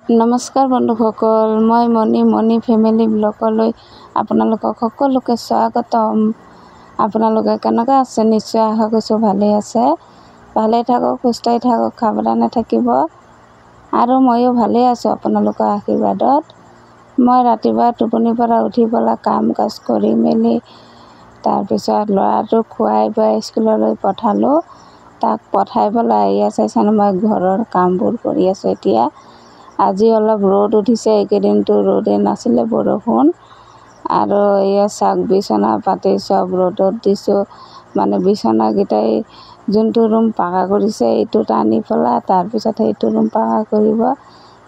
নমস্কাৰ বন্ধুসকল, মই মণি ফেমিলি ব্লগলৈ আপোনালোকক সকলোকে স্বাগতম। আপোনালোকে কেনেকৈ আছে? নিশ্চয় আশা কৰিছোঁ ভালেই আছে। ভালেই থাকক, সুস্থই থাকক, সাৱধানে থাকিব। আৰু ময়ো ভালেই আছোঁ আপোনালোকৰ আশীৰ্বাদত। মই ৰাতিপুৱা টোপনিৰ পৰা উঠি পেলাই কাম কাজ কৰি মেলি তাৰপিছত ল'ৰাটোক খুৱাই বুৱাই স্কুললৈ পঠালোঁ। তাক পঠাই পেলাই এয়া চাইছেনে, মই ঘৰৰ কামবোৰ কৰি আছোঁ। এতিয়া আজি অলপ ৰ'দ উঠিছে, এইকেইদিনটো ৰ'দেই নাছিলে, বৰষুণ। আৰু এয়া চাক, বিচনা পাতি চব ৰ'দত দিছোঁ। মানে বিচনাকেইটাই যোনটো ৰুম পাকা কৰিছে এইটোত আনি পেলাই তাৰপিছত সেইটো ৰুম পাকা কৰিব,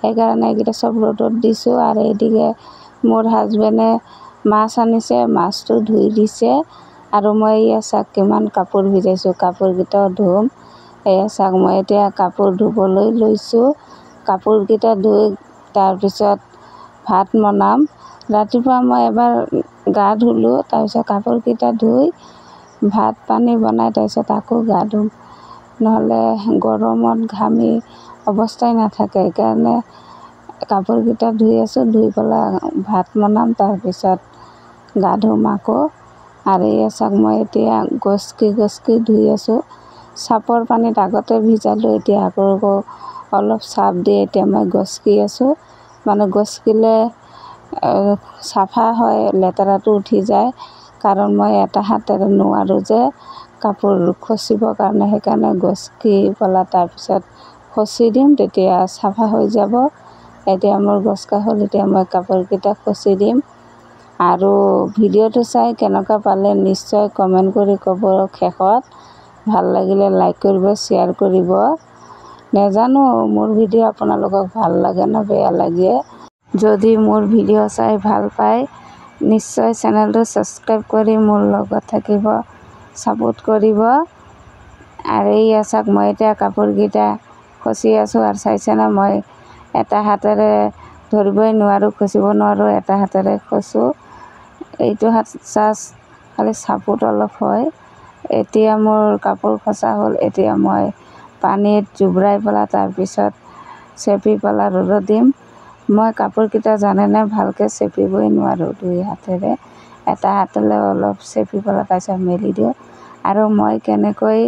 সেইকাৰণে এইকেইটা চব ৰ'দত দিছোঁ। আৰু এইদিকে মোৰ হাজবেণ্ডে মাছ আনিছে, মাছটো ধুই দিছে। আৰু মই এয়া চাক কিমান কাপোৰ ভিজাইছোঁ, কাপোৰকেইটাও ধুম। এয়া চাক, মই এতিয়া কাপোৰ ধুবলৈ লৈছোঁ। কাপোৰকেইটা ধুই তাৰপিছত ভাত বনাম। ৰাতিপুৱা মই এবাৰ গা ধুলোঁ, তাৰপিছত কাপোৰকেইটা ধুই ভাত পানী বনাই তাৰপিছত আকৌ গা ধুম, নহ'লে গৰমত ঘামি অৱস্থাই নাথাকে। সেইকাৰণে কাপোৰকেইটা ধুই আছোঁ, ধুই পেলাই ভাত বনাম, তাৰপিছত গা ধুম আকৌ। আৰু এয়া চাওক, মই এতিয়া গছকি ধুই আছোঁ। চাপৰ পানীত আগতে ভিজালোঁ, এতিয়া আকৌ অলপ চাপ দি এতিয়া মই গছকি আছোঁ। মানে গছকিলে চাফা হয়, লেতেৰাটো উঠি যায়। কাৰণ মই এটা হাতেৰে নোৱাৰোঁ যে কাপোৰ খচিবৰ কাৰণে, সেইকাৰণে গছকি পেলাই তাৰপিছত খচি দিম, তেতিয়া চাফা হৈ যাব। এতিয়া মোৰ গছকা হ'ল, এতিয়া মই কাপোৰকেইটা খচি দিম। আৰু ভিডিঅ'টো চাই কেনেকুৱা পালে নিশ্চয় কমেণ্ট কৰি ক'ব। শেষত ভাল লাগিলে লাইক কৰিব, শ্বেয়াৰ কৰিব। নেজানো মোৰ ভিডিঅ' আপোনালোকক ভাল লাগে নে বেয়া লাগে। যদি মোৰ ভিডিঅ' চাই ভাল পায় নিশ্চয় চেনেলটো ছাবস্ক্ৰাইব কৰি মোৰ লগত থাকিব, ছাপোৰ্ট কৰিব। আৰু এয়া চাওক, মই এতিয়া কাপোৰকেইটা খচি আছোঁ। আৰু চাইছেনে, মই এটা হাতেৰে ধৰিবই নোৱাৰোঁ, খচিব নোৱাৰোঁ, এটা হাতেৰে খচোঁ। এইটো হাত খালি ছাপোৰ্ট অলপ হয়। এতিয়া মোৰ কাপোৰ খচা হ'ল, এতিয়া মই পানীত জুবুৰাই পেলাই তাৰপিছত চেপি পেলাই ৰ'দত দিম। মই কাপোৰকেইটা জানেনে ভালকৈ চেপিবই নোৱাৰোঁ দুই হাতেৰে, এটা হাতেৰে অলপ চেপি পেলাই তাৰপিছত মেলি দিওঁ। আৰু মই কেনেকৈ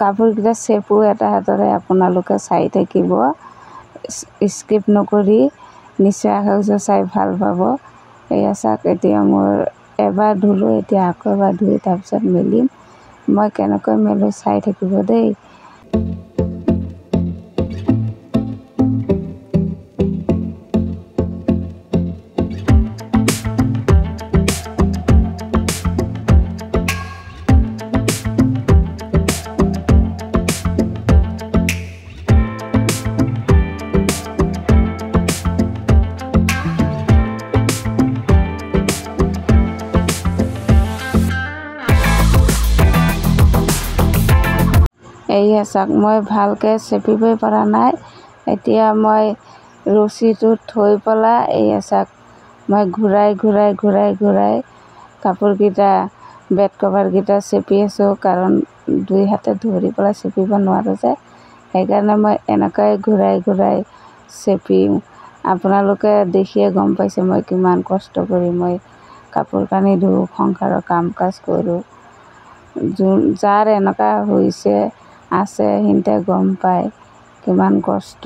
কাপোৰকেইটা চেপোঁ এটা হাতেৰে আপোনালোকে চাই থাকিব, স্কিপ নকৰি। নিশ্চয় আশা কৰিছোঁ চাই ভাল পাব। এয়া চাওক, এতিয়া মোৰ এবাৰ ধুলোঁ, এতিয়া আকৌ এবাৰ ধুই তাৰপিছত মেলিম। মই কেনেকৈ মেলোঁ চাই থাকিব দেই। এয়া চাওক, মই ভালকৈ চেপিবই পৰা নাই। এতিয়া মই ৰছীটোত থৈ পেলাই এয়া চাওক, মই ঘূৰাই কাপোৰকেইটা, বেড কভাৰকেইটা চেপি আছোঁ। কাৰণ দুই হাতে ধৰি পেলাই চেপিব নোৱাৰোঁ যে, সেইকাৰণে মই এনেকৈ ঘূৰাই চেপিম। আপোনালোকে দেখিয়ে গম পাইছে মই কিমান কষ্ট কৰি মই কাপোৰ কানি ধুওঁ, সংসাৰৰ কাম কাজ কৰোঁ। যাৰ এনেকুৱা হৈছে আছে সিহঁতে গম পায় কিমান কষ্ট,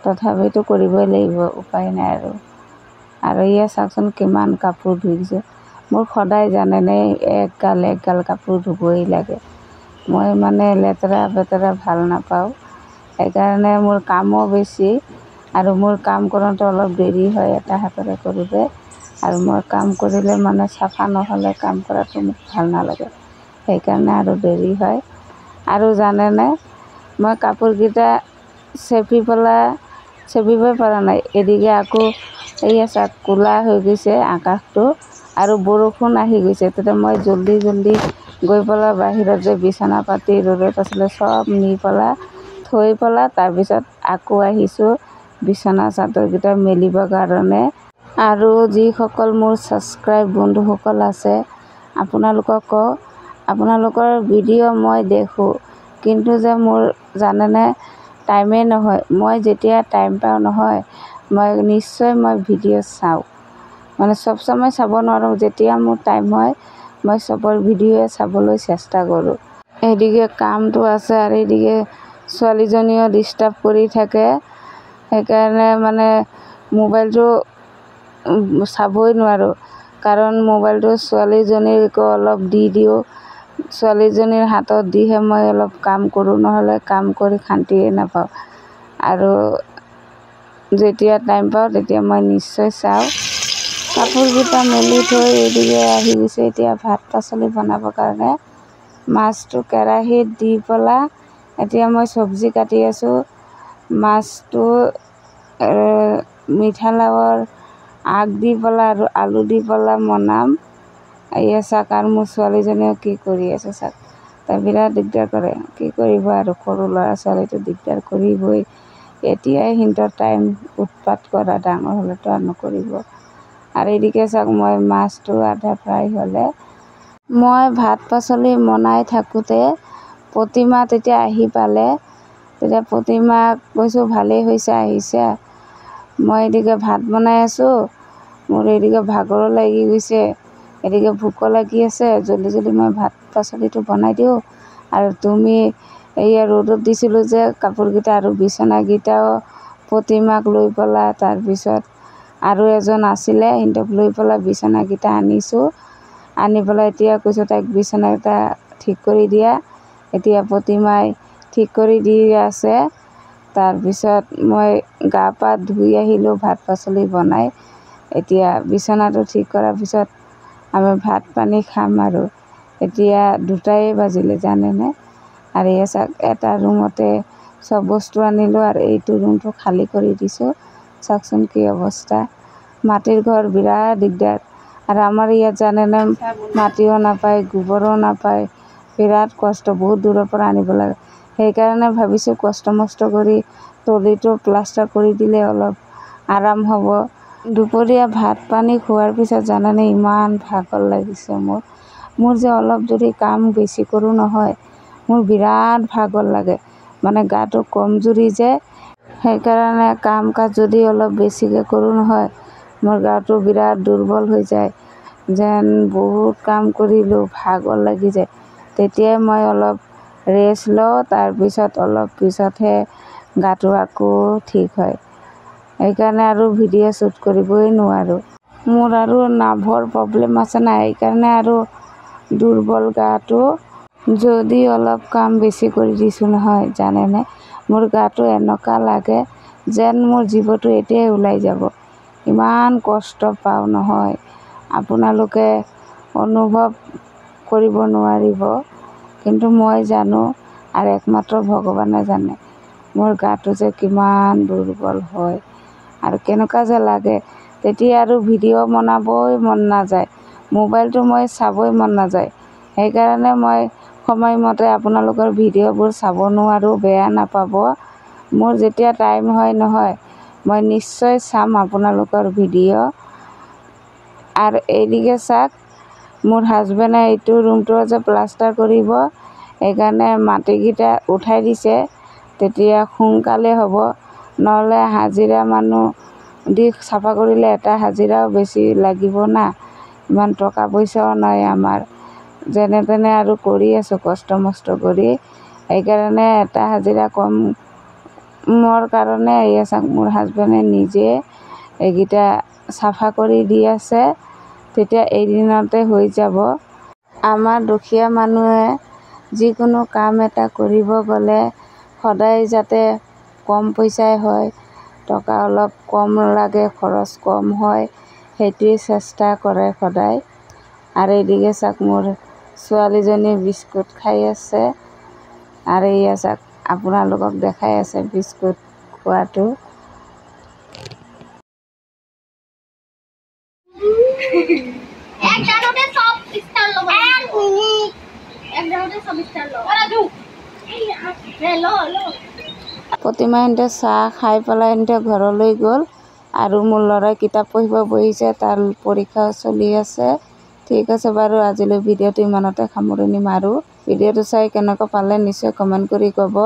তথাপিতো কৰিবই লাগিব, উপায় নাই আৰু। আৰু এয়া চাওকচোন কিমান কাপোৰ ধুই দিছোঁ। মোৰ সদায় জানেনে এক গাল কাপোৰ ধুবই লাগে। মই মানে লেতেৰা পেতেৰা ভাল নাপাওঁ, সেইকাৰণে মোৰ কামো বেছি। আৰু মোৰ কাম কৰোঁতে অলপ দেৰি হয়, এটা হাতেৰে কৰোঁতে। আৰু মই কাম কৰিলে মানে চাফা নহ'লে কাম কৰাটো মোক ভাল নালাগে, সেইকাৰণে আৰু দেৰি হয়। আৰু জানেনে, মই কাপোৰকেইটা চেপিবই পৰা নাই। এদিকে আকৌ এয়া চাওক, ক'লা হৈ গৈছে আকাশটো, আৰু বৰষুণ আহি গৈছে। তেতিয়া মই জল্দি গৈ পেলাই বাহিৰত যে বিচনা পাতি ৰ'দত আছিলে চব নি পেলাই থৈ পেলাই তাৰপিছত আকৌ আহিছোঁ বিচনা চাদৰকেইটা মেলিবৰ কাৰণে। আৰু যিসকল মোৰ ছাবস্ক্ৰাইব বন্ধুসকল আছে আপোনালোকক কওঁ, আপোনালোকৰ ভিডিঅ' মই দেখোঁ, কিন্তু যে মোৰ জানেনে টাইমেই নহয়। মই যেতিয়া টাইম পাওঁ নহয় মই নিশ্চয় ভিডিঅ' চাওঁ, মানে চব সময় চাব নোৱাৰোঁ। যেতিয়া মোৰ টাইম হয় মই চবৰ ভিডিঅ'য়ে চাবলৈ চেষ্টা কৰোঁ। এদিকে কামটো আছে আৰু এদিকে ছোৱালীজনীও ডিষ্টাৰ্ব কৰি থাকে, সেইকাৰণে মানে মোবাইলটো চাবই নোৱাৰোঁ। কাৰণ মোবাইলটো ছোৱালীজনীকো অলপ দি দিওঁ, ছোৱালীজনীৰ হাতত দিহে মই অলপ কাম কৰোঁ, নহ'লে কাম কৰি শান্তিয়ে নাপাওঁ। আৰু যেতিয়া টাইম পাওঁ তেতিয়া মই নিশ্চয় চাওঁ। কাপোৰকেইটা মেলি থৈ এইদিকে আহি গৈছে এতিয়া ভাত পাচলি বনাবৰ কাৰণে। মাছটো কেৰাহীত দি পেলাই এতিয়া মই চব্জি কাটি আছোঁ। মাছটো মিঠালাওৰ আগ দি পেলাই আৰু আলু দি পেলাই বনাম। এয়া চাওক, আৰু মোৰ ছোৱালীজনীও কি কৰি আছে চাওক, তাই বিৰাট দিগদাৰ কৰে। কি কৰিব আৰু, সৰু ল'ৰা ছোৱালীটো দিগদাৰ কৰিবই। এতিয়াই সিহঁতৰ টাইম উৎপাত কৰা, ডাঙৰ হ'লেতো আৰু নকৰিব। আৰু এদিকে চাওক, মই মাছটো আধা ফ্ৰাই হ'লে মই ভাত পাচলি বনাই থাকোঁতে প্ৰতিমা তেতিয়া আহি পালে। তেতিয়া প্ৰতিমাক কৈছোঁ ভালেই হৈছে আহিছে। মই এদিকে ভাত বনাই আছোঁ, মোৰ এদিকে ভাগৰো লাগি গৈছে, এদিকে ভোকো লাগি আছে। জল্দি জল্দি মই ভাত পাচলিটো বনাই দিওঁ। আৰু তুমি এইয়া ৰ'দত দিছিলোঁ যে কাপোৰকেইটা আৰু বিচনাকেইটাও প্ৰতিমাক লৈ পেলাই, তাৰপিছত আৰু এজন আছিলে সিহঁতক লৈ পেলাই বিচনাকেইটা আনিছোঁ। আনি পেলাই এতিয়া কৈছোঁ তাইক বিচনাকেইটা ঠিক কৰি দিয়া। এতিয়া প্ৰতিমাই ঠিক কৰি দি আছে। তাৰপিছত মই গা পা ধুই আহিলোঁ ভাত পাচলি বনাই। এতিয়া বিচনাটো ঠিক কৰাৰ পিছত আমি ভাত পানী খাম। আৰু এতিয়া 2টাই বাজিলে জানেনে। আৰু এই চাওক, এটা ৰুমতে চব বস্তু আনিলোঁ আৰু এইটো ৰুমটো খালী কৰি দিছোঁ। চাওকচোন কি অৱস্থা, মাটিৰ ঘৰ বিৰাট দিগদাৰ। আৰু আমাৰ ইয়াত জানেনে মাটিও নাপায়, গোবৰো নাপায়, বিৰাট কষ্ট, বহুত দূৰৰ পৰা আনিব লাগে। সেইকাৰণে ভাবিছোঁ কষ্ট মষ্ট কৰি তলিটো প্লাষ্টাৰ কৰি দিলে অলপ আৰাম হ'ব। দুপৰীয়া ভাত পানী খোৱাৰ পিছত জানেনে ইমান ভাগৰ লাগিছে মোৰ যে অলপ যদি কাম বেছি কৰোঁ নহয় মোৰ বিৰাট ভাগৰ লাগে, মানে গাটো কমজুৰি যে। সেইকাৰণে কাম কাজ যদি অলপ বেছিকৈ কৰোঁ নহয় মোৰ গাটো বিৰাট দুৰ্বল হৈ যায়, যেন বহুত কাম কৰিলোঁ ভাগৰ লাগি যায়। তেতিয়াই মই অলপ ৰেষ্ট লওঁ, তাৰপিছত অলপ পিছতহে গাটো আকৌ ঠিক হয়। সেইকাৰণে আৰু ভিডিঅ' শ্বুট কৰিবই নোৱাৰোঁ। মোৰ আৰু নাৰ্ভৰ প্ৰব্লেম আছে না, সেইকাৰণে আৰু দুৰ্বল গাটো। যদি অলপ কাম বেছি কৰি দিছোঁ নহয় জানেনে, মোৰ গাটো এনেকুৱা লাগে যেন মোৰ জীৱটো এতিয়াই ওলাই যাব। ইমান কষ্ট পাওঁ নহয়, আপোনালোকে অনুভৱ কৰিব নোৱাৰিব, কিন্তু মই জানো আৰু একমাত্ৰ ভগৱানে জানে মোৰ গাটো যে কিমান দুৰ্বল হয় আৰু কেনেকুৱা যে লাগে। তেতিয়া আৰু ভিডিঅ' বনাবই মন নাযায়, মোবাইলটো মই চাবই মন নাযায়। সেইকাৰণে মই সময়মতে আপোনালোকৰ ভিডিঅ'বোৰ চাব নোৱাৰোঁ, বেয়া নাপাব। মোৰ যেতিয়া টাইম হয় নহয় মই নিশ্চয় চাম আপোনালোকৰ ভিডিঅ'। আৰু এইদিকে চাওক, মোৰ হাজবেণ্ডে এইটো ৰুমটো যে প্লাষ্টাৰ কৰিব, সেইকাৰণে মাটিকেইটা উঠাই দিছে। তেতিয়া সোনকালে হ'ব, নহ'লে হাজিৰা মানুহ দি চাফা কৰিলে এটা হাজিৰাও বেছি লাগিব না, ইমান টকা পইচাও নাই আমাৰ। যেনে তেনে আৰু কৰি আছোঁ কষ্ট মষ্ট কৰি, সেইকাৰণে এটা হাজিৰা কমৰ কাৰণে এই চাওক মোৰ হাজবেণ্ডে নিজে এইকেইটা চাফা কৰি দি আছে। তেতিয়া এদিনতে হৈ যাব। আমাৰ দুখীয়া মানুহে যিকোনো কাম এটা কৰিব গ'লে সদায় যাতে কম পইচাই হয়, টকা অলপ কম লাগে, খৰচ কম হয়, সেইটোৱে চেষ্টা কৰে সদায়। আৰু এইদিকে চাওক, মোৰ ছোৱালীজনী বিস্কুট খাই আছে। আৰু এয়া চাওক, আপোনালোকক দেখাই আছে বিস্কুট খোৱাটো। প্ৰতিমাহঁতে চাহ খাই পেলাই সিহঁতে ঘৰলৈ গ'ল আৰু মোৰ ল'ৰাই কিতাপ পঢ়িব বহিছে, তাৰ পৰীক্ষাও চলি আছে। ঠিক আছে বাৰু, আজিলৈ ভিডিঅ'টো ইমানতে সামৰণি মাৰোঁ। ভিডিঅ'টো চাই কেনেকুৱা পালে নিশ্চয় কমেণ্ট কৰি ক'ব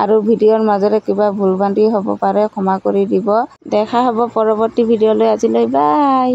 আৰু ভিডিঅ'ৰ মাজেৰে কিবা ভুল ভ্ৰান্তি হ'ব পাৰে ক্ষমা কৰি দিব। দেখা হ'ব পৰৱৰ্তী ভিডিঅ'লৈ। আজিলৈ বাই।